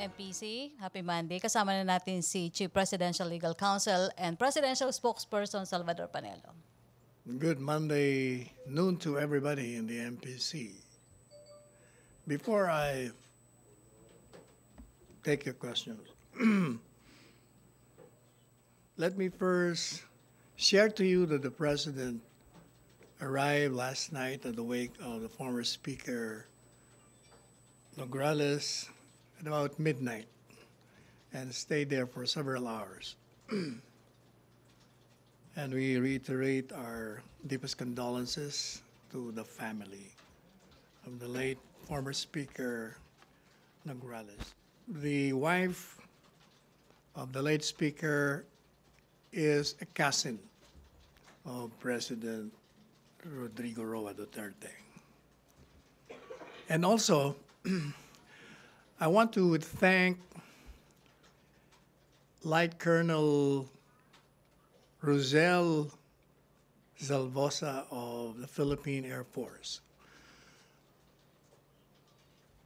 MPC. Happy Monday. Kasama na natin si Chief Presidential Legal Counsel and Presidential Spokesperson Salvador Panelo. Good Monday noon to everybody in the MPC. Before I take your questions, let me first share to you that the President arrived last night at the wake of the former Speaker Nograles at about midnight and stayed there for several hours. And we reiterate our deepest condolences to the family of the late former Speaker Nograles. The wife of the late Speaker is a cousin of President Rodrigo Roa Duterte. And also, I want to thank Light Colonel Rosel Zalvosa of the Philippine Air Force.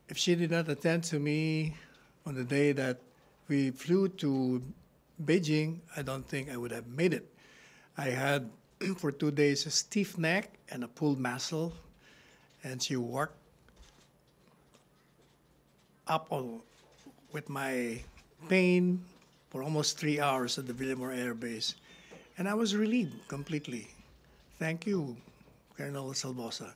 If she did not attend to me on the day that we flew to Beijing, I don't think I would have made it. I had for 2 days a stiff neck and a pulled muscle, and she worked up with my pain for almost 3 hours at the Villamor Air Base. And I was relieved completely. Thank you, Colonel Salvosa.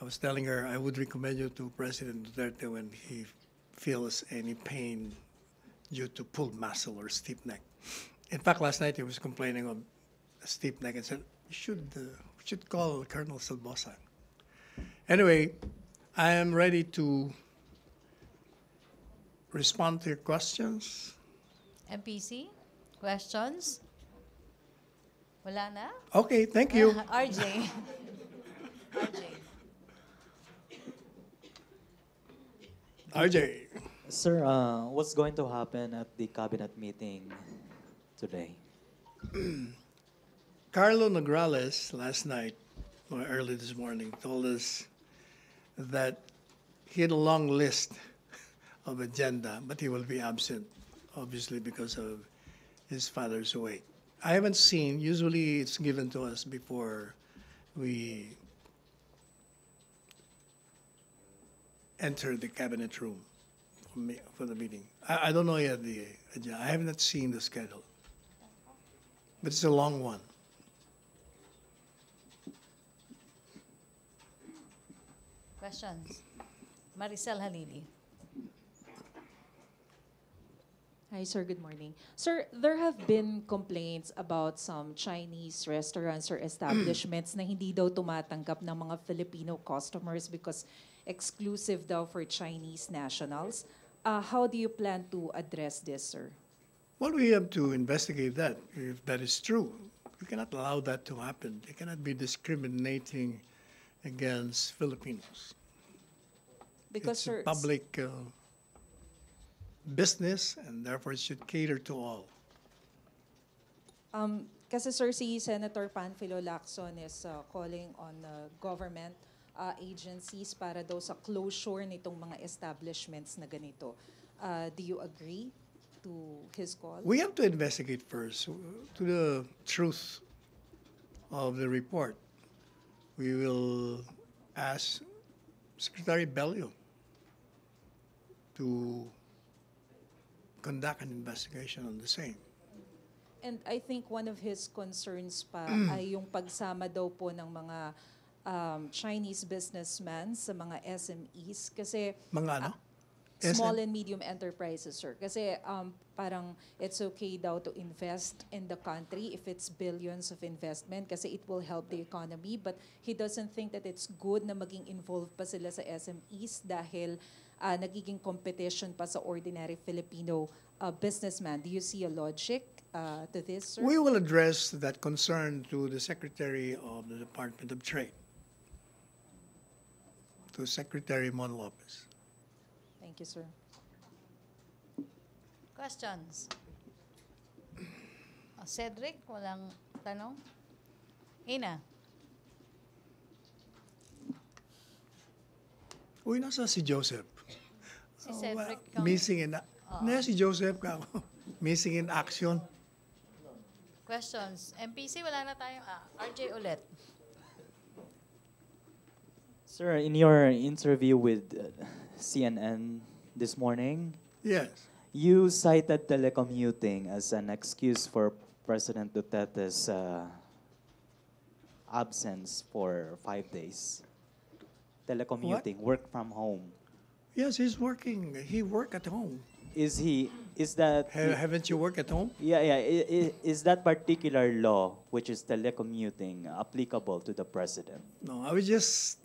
I was telling her I would recommend you to President Duterte when he feels any pain due to pulled muscle or stiff neck. In fact, last night he was complaining of a stiff neck and said, you should call Colonel Salvosa. Anyway, I am ready to respond to your questions. MPC, questions? Wala na? Okay, thank you. RJ. RJ. RJ. Sir, what's going to happen at the cabinet meeting today? Carlo Nograles last night, or early this morning, told us that he had a long list of agenda, but he will be absent, obviously because of his father's weight. I haven't seen, usually it's given to us before we enter the cabinet room for the meeting. I don't know yet the agenda. I have not seen the schedule, but it's a long one. Questions? Maricel Halili. Hi, sir. Good morning. Sir, there have been complaints about some Chinese restaurants or establishments na hindi daw tumatanggap ng mga Filipino customers because exclusive daw for Chinese nationals. How do you plan to address this, sir? Well, we have to investigate that, if that is true. We cannot allow that to happen. They cannot be discriminating against Filipinos. Because, It's sir, a public business, and therefore it should cater to all. kasi sir, si Senator Panfilo Lacson is calling on government agencies para daw sa closure nitong mga establishments na ganito. Do you agree to his call? We have to investigate first to the truth of the report. We will ask Secretary Bello to conduct an investigation on the same. And I think one of his concerns pa ay yung pagsama daw po ng mga Chinese businessmen sa mga SMEs kasi Mga ano? small SM? and medium enterprises, sir. Kasi parang it's okay daw to invest in the country if it's billions of investment kasi it will help the economy. But he doesn't think that it's good na maging involved pa sila sa SMEs dahil nagiging competition pa sa ordinary Filipino businessman. Do you see a logic to this, sir? We will address that concern to the Secretary of the Department of Trade, to Secretary Mon Lopez. Thank you, sir. Questions? Cedric, walang tanong? Ina? Uy, nasa si Joseph? Si Cedric. Missing in Si Joseph ka ako. Missing in action. Questions? MPC, wala na tayong... RJ ulit. Sir, in your interview with CNN this morning, Yes. you cited telecommuting as an excuse for President Duterte's absence for 5 days. Telecommuting, work from home. Yes, he's working. He work at home. Is that... Haven't you work at home? Yeah. Is that particular law, which is telecommuting, applicable to the president? No, I was just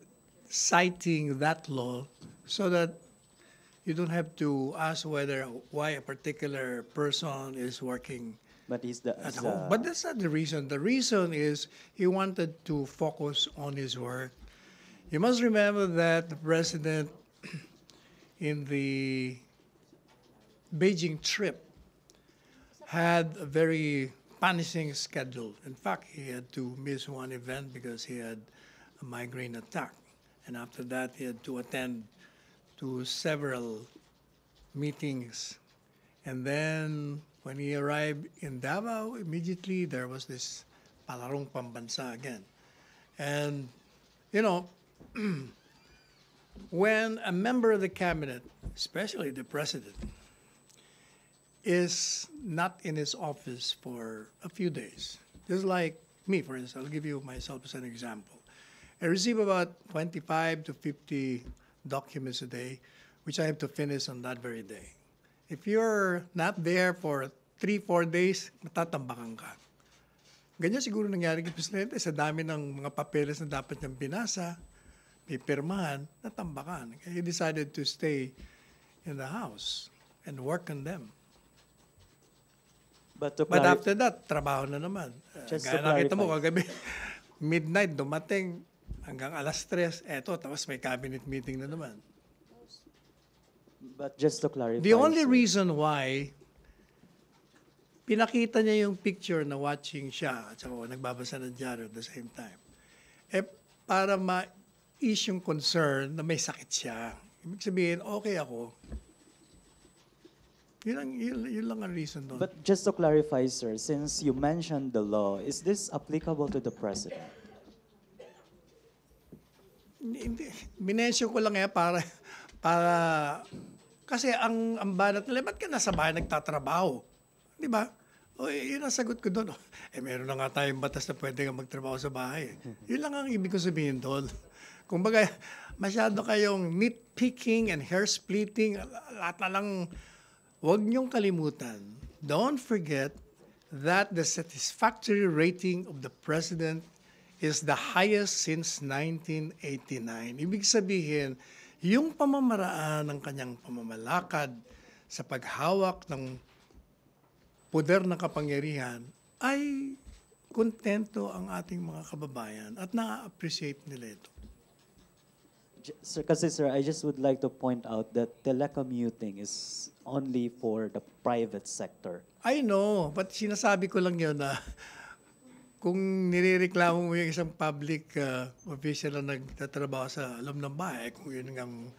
citing that law so that you don't have to ask why a particular person is working But at home. But that's not the reason. The reason is he wanted to focus on his work. You must remember that the president in the Beijing trip had a very punishing schedule. In fact, he had to miss one event because he had a migraine attack. And after that, he had to attend to several meetings. And then when he arrived in Davao, immediately there was this palarong pambansa again. And, you know, when a member of the cabinet, especially the president, is not in his office for a few days, just like me, for instance, I'll give you myself as an example. I receive about 25 to 50 documents a day, which I have to finish on that very day. If you're not there for 3-4 days, matatambakan ka. Ganyan siguro nangyari kay Presidente sa dami ng mga papeles na dapat niyang binasa, pipirmahan, natambakan. He decided to stay in the house and work on them. But after that, trabaho na naman. Gaya nakita mo, kagabi, midnight, dumating hanggang alas 3, eto, tapos may cabinet meeting na naman. But just to clarify, The only sir, reason why pinakita niya yung picture na watching siya at saka nagbabasa ng diaryo at the same time, para ma-ease yung concern na may sakit siya. Ibig sabihin, okay ako. Yun lang ang reason doon. But just to clarify, sir, since you mentioned the law, is this applicable to the president? Hindi. Minensyon ko lang para kasi ang banat nila, ba't ka nasa bahay nagtatrabaho? Di ba? O, yun ang sagot ko doon. Meron na nga tayong batas na pwede kang magtrabaho sa bahay. Yun lang ang ibig ko sabihin doon. Kung baga, masyado kayong nitpicking and hair splitting, lahat na lang, huwag niyong kalimutan. Don't forget that the satisfactory rating of the president is the highest since 1989. Ibig sabihin, yung pamamaraan ng kanyang pamamalakad sa paghawak ng poder ng kapangyarihan ay kontento ang ating mga kababayan at na-appreciate nila ito. Sir, kasi sir, I just would like to point out that telecommuting is only for the private sector. I know, but sinasabi ko lang yun na kung nirereklamo mo yung isang public official na nagtatrabaho sa loob ng bahay, kung yun ang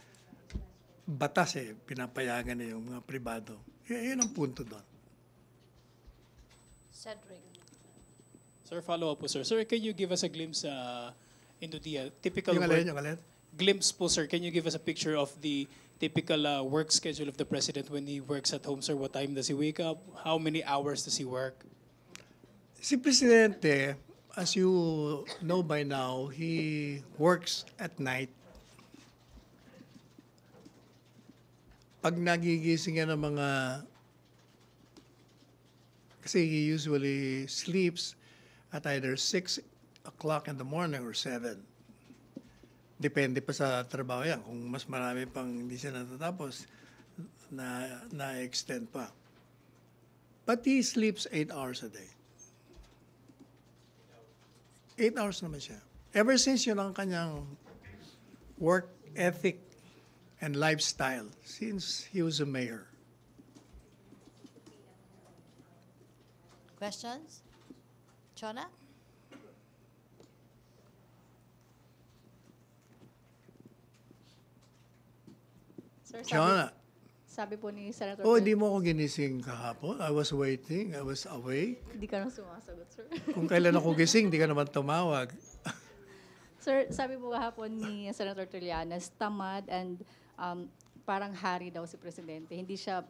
batas pinapayagan na yung mga pribado. Yun ang punto doon. Cedric. Sir, follow up po, sir. Sir, can you give us a glimpse into the typical Yung work? alin, yung alin? Glimpse po, sir. Can you give us a picture of the typical work schedule of the president when he works at home, sir? What time does he wake up? How many hours does he work? Si Presidente, as you know by now, he works at night. Pag nagigising yan ng mga... Kasi he usually sleeps at either 6 o'clock in the morning or 7. Depende pa sa trabaho yan. Kung mas marami pang hindi siya natatapos, na-extend pa. But he sleeps 8 hours a day. 8 hours naman siya. Ever since yun ang kanyang work ethic and lifestyle since he was a mayor. Questions? Chona? Sir, Jonah, Sabi po ni Senator Oh, Tel- hindi mo ako ginising kahapon. I was waiting. I was awake. Hindi ka na sumasagot, sir. Kung kailan ako gising, di ka naman tumawag. Sir, sabi po kahapon ni Senator Trillanes, tamad and parang hari daw si Presidente. Hindi siya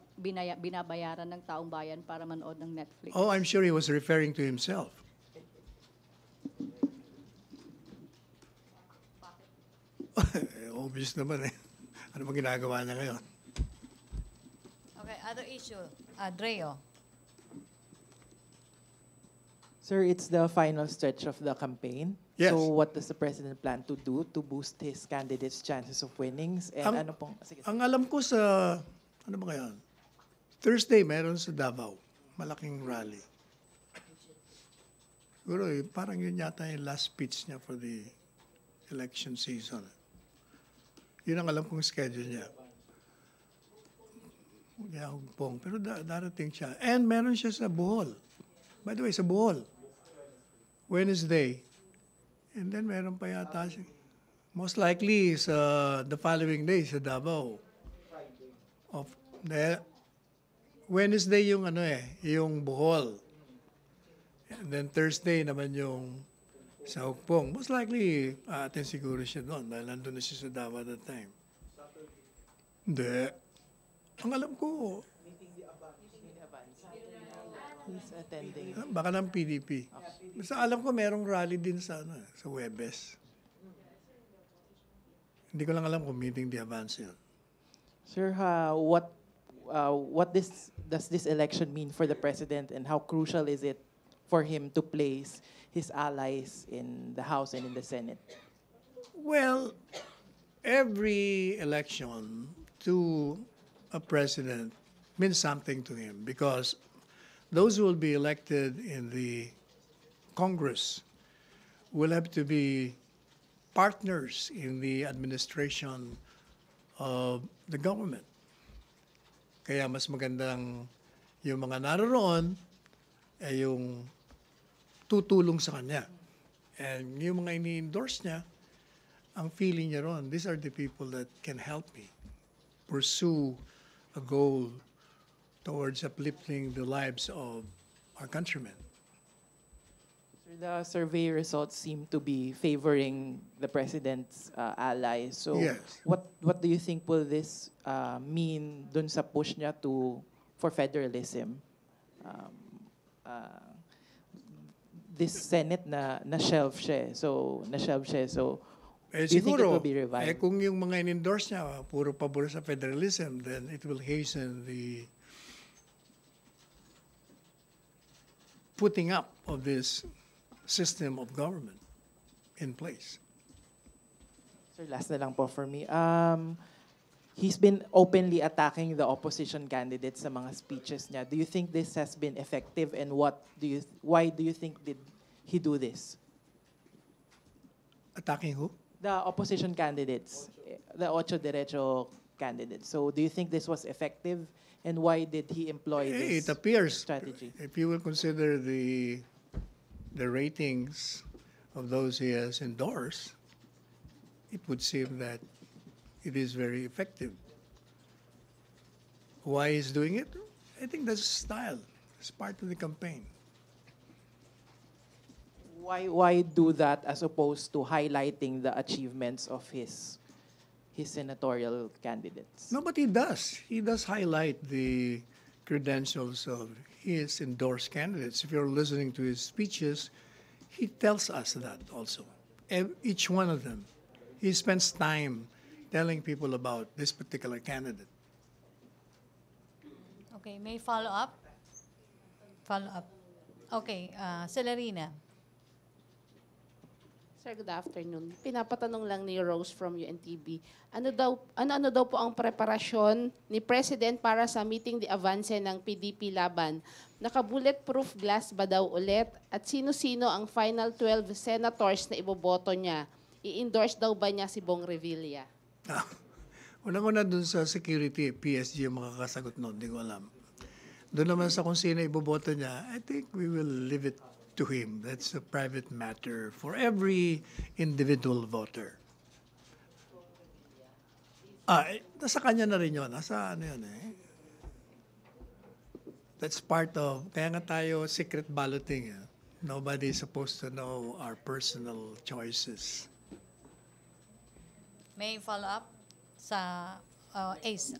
binabayaran ng taong bayan para manood ng Netflix. Oh, I'm sure he was referring to himself. Obvious naman eh. Ano bang ginagawa niya ngayon? Okay, other issue. Dreo. Sir, it's the final stretch of the campaign. Yes. So what does the President plan to do to boost his candidate's chances of winnings? And ano pong... Sige, Ang alam ko sa, ano ba ngayon? Thursday, meron sa Davao. Malaking rally. Siguro, parang yun yata yung last speech niya for the election season. Yun ang alam kong schedule niya. Hugpong. Pero darating siya. And meron siya sa Bohol. By the way, sa Bohol. Wednesday. And then meron pa yata siya. Most likely sa the following day sa Davao. Wednesday yung yung Bohol. And then Thursday naman yung sa Hugpong. Most likely, atin siguro siya doon dahil nandun na siya sa Davao at that time. Hindi. Ang alam ko, he's attending. baka ng PDP. Basta alam ko merong rally din sa sa Webes. Hindi ko lang alam kung meeting the advance yun. Sir, what does this election mean for the President and how crucial is it for him to place his allies in the House and in the Senate? Well, every election to a president means something to him because those who will be elected in the Congress will have to be partners in the administration of the government. Kaya mas magandang yung mga naroon ay yung tutulong sa kanya. And yung mga ini-endorse niya, ang feeling niya ron, these are the people that can help me pursue a goal towards uplifting the lives of our countrymen. Sir, the survey results seem to be favoring the President's allies. So Yes. what do you think will this mean dun sa push niya for federalism? This Senate na-shelve siya. So, Eh, do you think it siguro, will be revived? kung yung mga in-endorse niya, puro pabor sa federalism, then it will hasten the putting up of this system of government in place. Sir, last na lang po for me. He's been openly attacking the opposition candidates sa mga speeches niya. Do you think this has been effective and why do you think did he do this? Attacking who? The opposition candidates, the Ocho Derecho candidates. So do you think this was effective and why did he employ this It appears, strategy? if you will consider the ratings of those he has endorsed, it would seem that it is very effective. Why he's doing it? I think that's style. It's part of the campaign. Why do that as opposed to highlighting the achievements of his senatorial candidates? No, but he does. He does highlight the credentials of his endorsed candidates. If you're listening to his speeches, he tells us that also. Each one of them. He spends time telling people about this particular candidate. Okay, may follow-up? Follow-up. Okay, Celerina. Sir, good afternoon. Pinapatanong lang ni Rose from UNTV. Ano daw po ang preparasyon ni President para sa meeting the avance ng PDP laban? Naka-bulletproof glass ba daw ulit? At sino-sino ang final 12 senators na iboboto niya? I-endorse daw ba niya si Bong Revilla? Unang-una dun sa security, PSG yung makakasagot nun, hindi ko alam. Doon naman sa kung sino iboboto niya, I think we will leave it to him. That's a private matter for every individual voter. Nasa kanya na rin yun. Nasa ano yun eh. That's part of, kaya nga tayo secret balloting. Nobody is supposed to know our personal choices. May follow-up sa Ace?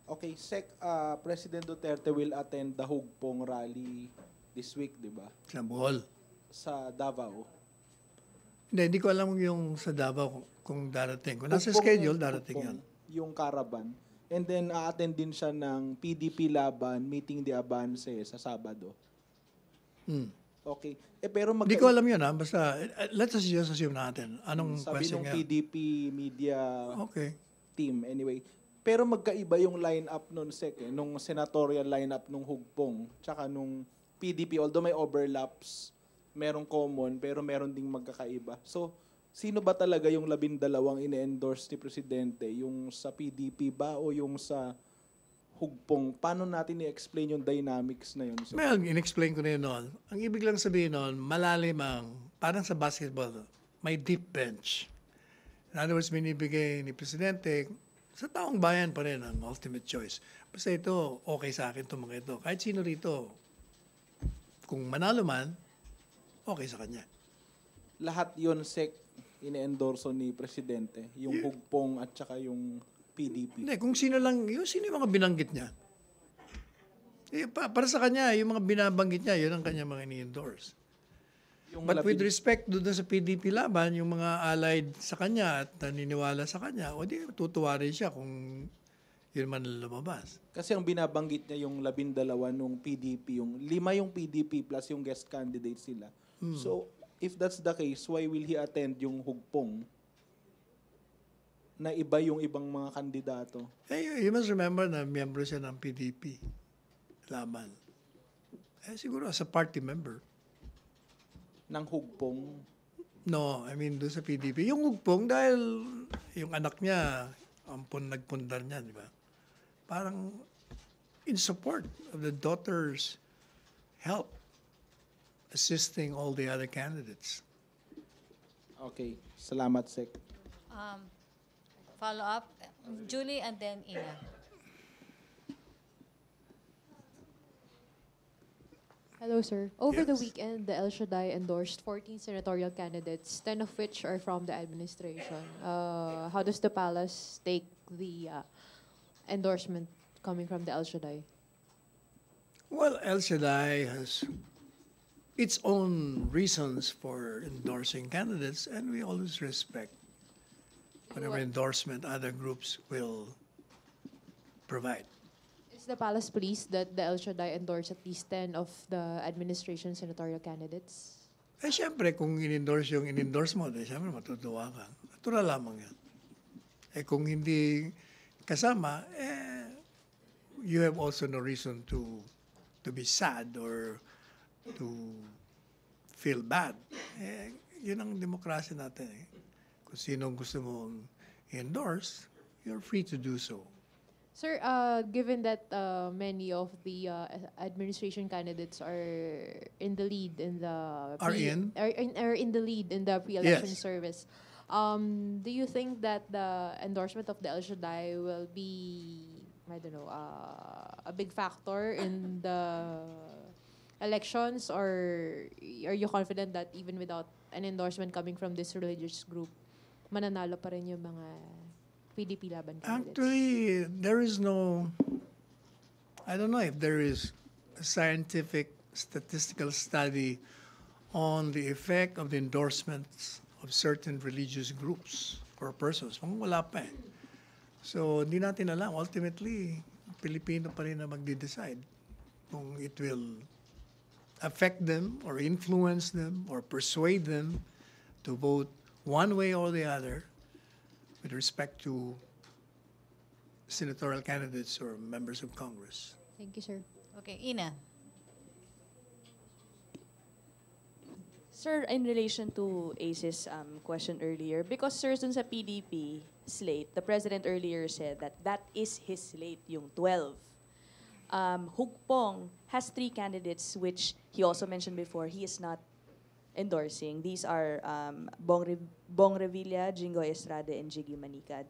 Okay. Okay, President Duterte will attend the Hugpong rally this week, di ba? Sa Bohol. Sa Davao. Hindi ko alam yung sa Davao kung darating. Kung nasa Hugpong schedule, yung darating Hugpong, yan. Yung caravan. And then, a-attend din siya ng PDP Laban, Meeting de Avance sa Sabado. Okay. Pero Hindi ko alam yun basta let's just assume natin. Anong sabi question nung nga? PDP media Okay. team anyway. Pero magkaiba yung lineup nun nung senatorial lineup nung Hugpong tsaka nung PDP, although may overlaps, merong common pero meron ding magkakaiba. So sino ba talaga yung 12 ine-endorse ni Presidente? Yung sa PDP ba o yung sa Hugpong? Paano natin i-explain yung dynamics na yun? So, Well, in-explain ko na yun noon. Ang ibig lang sabihin noon, malalim parang sa basketball, may deep bench. In other words, binibigay ni Presidente, sa taong bayan pa rin ang ultimate choice. Basta ito, okay sa akin itong mga ito. Kahit sino rito, kung manalo man, okay sa kanya. lahat yun, ine-endorso ni Presidente. Yung Hugpong at saka yung PDP. Hindi, kung sino lang, sino yung mga binanggit niya. Para sa kanya, yung mga binabanggit niya, yun ang kanya mga ini-endorse. But with respect doon sa PDP laban, yung mga allied sa kanya at naniniwala sa kanya, o di tutuwa rin siya kung yun man lumabas. Kasi ang binabanggit niya yung 12 nung PDP, yung 5 yung PDP plus yung guest candidates sila. So, if that's the case, why will he attend yung Hugpong na iba yung ibang mga kandidato? You must remember na miyembro siya ng PDP laban. Siguro as a party member. Ng Hugpong? No, I mean doon sa PDP. Yung Hugpong dahil yung anak niya, nagpundar niya, di ba? Parang in support of the daughter's help assisting all the other candidates. Okay. Salamat, Sec. Follow up, Julie and then Ina. Hello, sir. Over the Yes. weekend, the El Shaddai endorsed 14 senatorial candidates, 10 of which are from the administration. How does the palace take the endorsement coming from the El Shaddai? Well, El Shaddai has its own reasons for endorsing candidates, and we always respect whatever endorsement other groups will provide. Is the palace pleased that the El Shaddai endorsed at least 10 of the administration senatorial candidates? Siyempre, kung in-endorse yung in-endorse mo, siyempre matutuwa ka. Natural lamang yan. Kung hindi kasama, you have also no reason to be sad or to feel bad. Yun ang demokrasya natin. Kung sinong gusto mong endorse, you're free to do so. Sir, given that many of the administration candidates are in the lead in the Are in the lead in the pre-election Yes. service, do you think that the endorsement of the El Shaddai will be, I don't know, a big factor in the elections, or are you confident that even without an endorsement coming from this religious group, mananalo pa rin yung mga PDP laban candidates? Actually, there is no, I don't know if there is a scientific statistical study on the effect of the endorsements of certain religious groups or persons. Wala pa eh. So, hindi natin alam. Ultimately, Pilipino pa rin na magde-decide kung it will affect them or influence them or persuade them to vote one way or the other with respect to senatorial candidates or members of Congress. Thank you, sir. Okay, Ina. Sir, in relation to Ace's question earlier, because sir, dun sa PDP slate, the President earlier said that is his slate, yung 12. Hugpong has 3 candidates, which he also mentioned before, he is not endorsing. These are Bong Revilla, Jingoy Estrada, and Jiggy Manicad.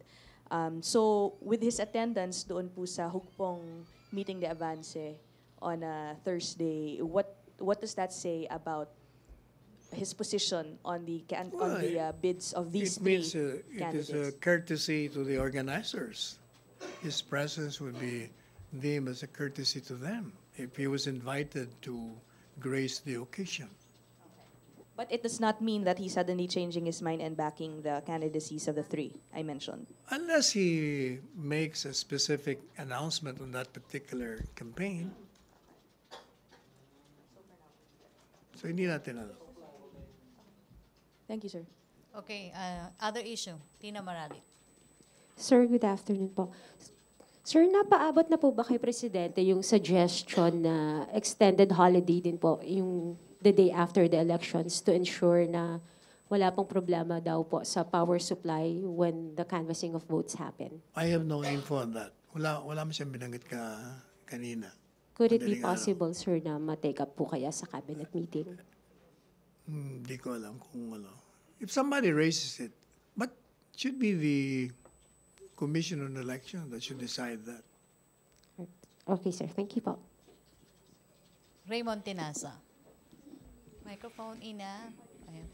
So with his attendance doon po sa hugpong meeting de Avance on a Thursday, what does that say about his position on the bids of these It three means it is candidates? a courtesy to the organizers. His presence would be deemed as a courtesy to them if he was invited to grace the occasion. But it does not mean that he's suddenly changing his mind and backing the candidacies of the three I mentioned. Unless he makes a specific announcement on that particular campaign. So hindi natin alam. Thank you, sir. Okay, other issue. Tina Marali. Sir, good afternoon po. Sir, napaabot na po ba kay Presidente yung suggestion na extended holiday din po yung the day after the elections to ensure na wala pong problema daw po sa power supply when the canvassing of votes happen? I have no info on that. Wala mo siyang binanggit kanina. Could it be Madaling araw. possible, sir, na ma-take up po kaya sa cabinet meeting? Hindi ko alam kung ano. If somebody raises it, but should be the Commission on Election that should decide that. Okay, sir. Thank you po. Raymond Tinasa. Microphone, Ina. Ayan.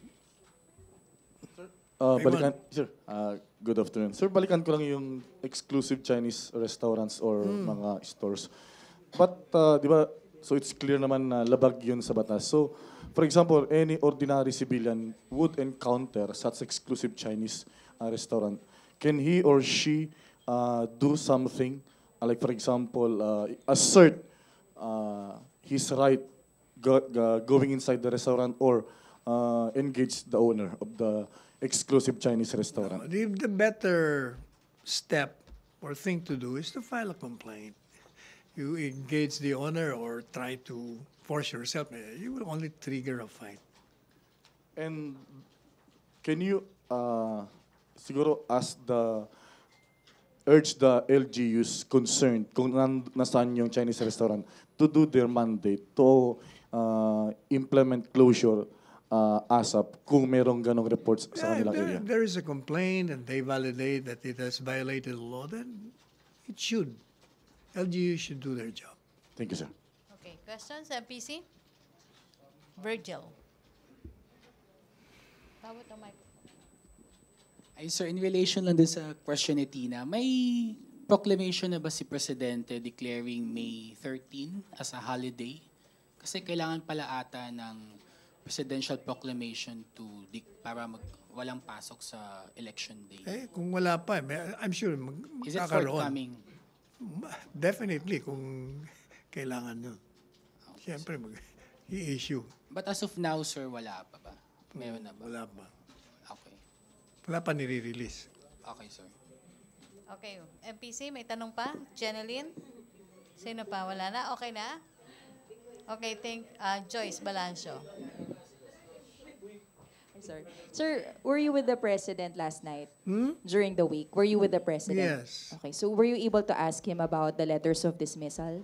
Balikan, sir, good afternoon. Sir, balikan ko lang yung exclusive Chinese restaurants or mga stores. But, di ba, so it's clear naman na labag yun sa batas. So, for example, any ordinary civilian would encounter such exclusive Chinese restaurant. Can he or she do something, like for example, assert his right going inside the restaurant or engage the owner of the exclusive Chinese restaurant? The better step or thing to do is to file a complaint. You engage the owner or try to force yourself, you will only trigger a fight. And can you siguro urge the LGUs concerned kung nasaan yung Chinese restaurant to do their mandate to implement closure ASAP kung merong ganong reports sa kanilang area? There is a complaint and they validate that it has violated the law, then it should. LGU should do their job. Thank you, sir. Okay, questions, MPC? Virgil. Tawag ang mic. Ay, sir, in relation lang din sa question ni Tina, may proclamation na ba si Presidente declaring May 13 as a holiday? Kasi kailangan pala ata ng presidential proclamation para walang pasok sa election day. Kung wala pa, I'm sure Is it magkakaroon. forthcoming? Definitely, kung kailangan nun. Siyempre, i-issue. But as of now, sir, wala pa ba? Meron na ba? Wala pa. Okay. Wala pa nire-release. Okay, sir. Okay, MPC, may tanong pa? Jeneline? Sino pa? Wala na? Okay na? Okay, Joyce Balancio. Sir. Sir, were you with the president last night? During the week? Were you with the president? Yes. Okay, so were you able to ask him about the letters of dismissal?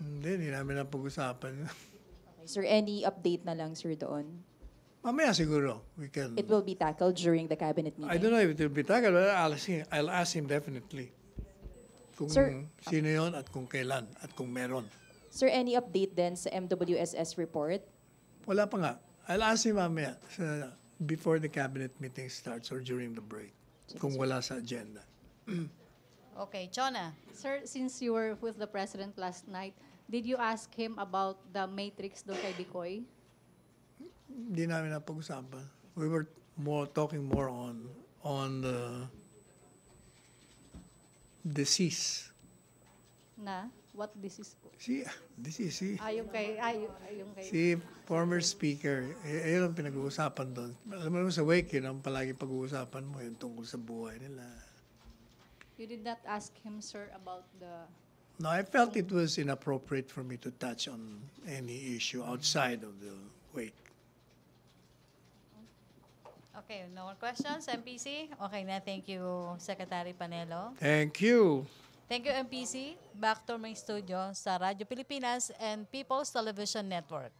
Hindi namin na pag-usapan. Okay, sir, any update na lang, sir, doon? Mamaya siguro, we can... It will be tackled during the cabinet meeting? I don't know if it will be tackled, but I'll ask him definitely. Kung Sir, sino yon at kung kailan at kung meron. Sir, any update then sa MWSS report? Wala pa nga. I'll ask him mamaya before the cabinet meeting starts or during the break. Kung wala sa agenda. Okay, Chona. Sir, since you were with the President last night, did you ask him about the matrix doon kay Bicoy? Hindi namin napag-usapan. We were talking more on the disease. Na? What disease po? Disease. Yung kay... Si former speaker, yun ang pinag-uusapan doon. Alam mo sa wake, yun ang palagi pag-uusapan mo, yun tungkol sa buhay nila. You did not ask him, sir, about the... No, I felt it was inappropriate for me to touch on any issue outside of the wake. Okay, no more questions, MPC? Okay na, thank you, Secretary Panelo. Thank you. Thank you, MPC. Back to my studio sa Radyo Pilipinas and People's Television Network.